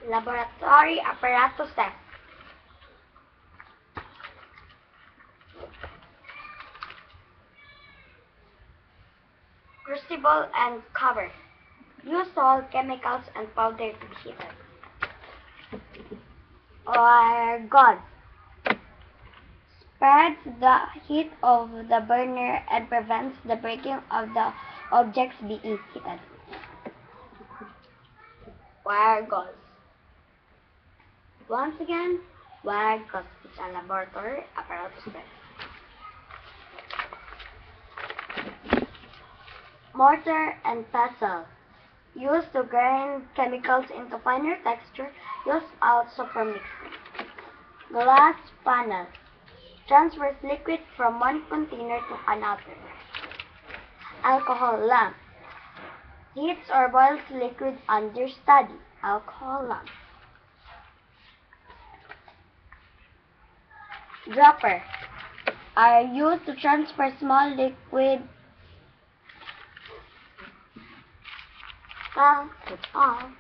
Laboratory apparatus test. Crucible and cover. Use all chemicals and powder to be heated. Wire gauze. Spreads the heat of the burner and prevents the breaking of the objects being heated. Wire gauze. Once again, wire gauze is a laboratory apparatus test. Mortar and pestle. Used to grind chemicals into finer texture. Used also for mixing. Glass panel. Transfers liquid from one container to another. Alcohol lamp. Heats or boils liquid under study. Alcohol lamp. Dropper. Are used to transfer small liquid. Well, that's all.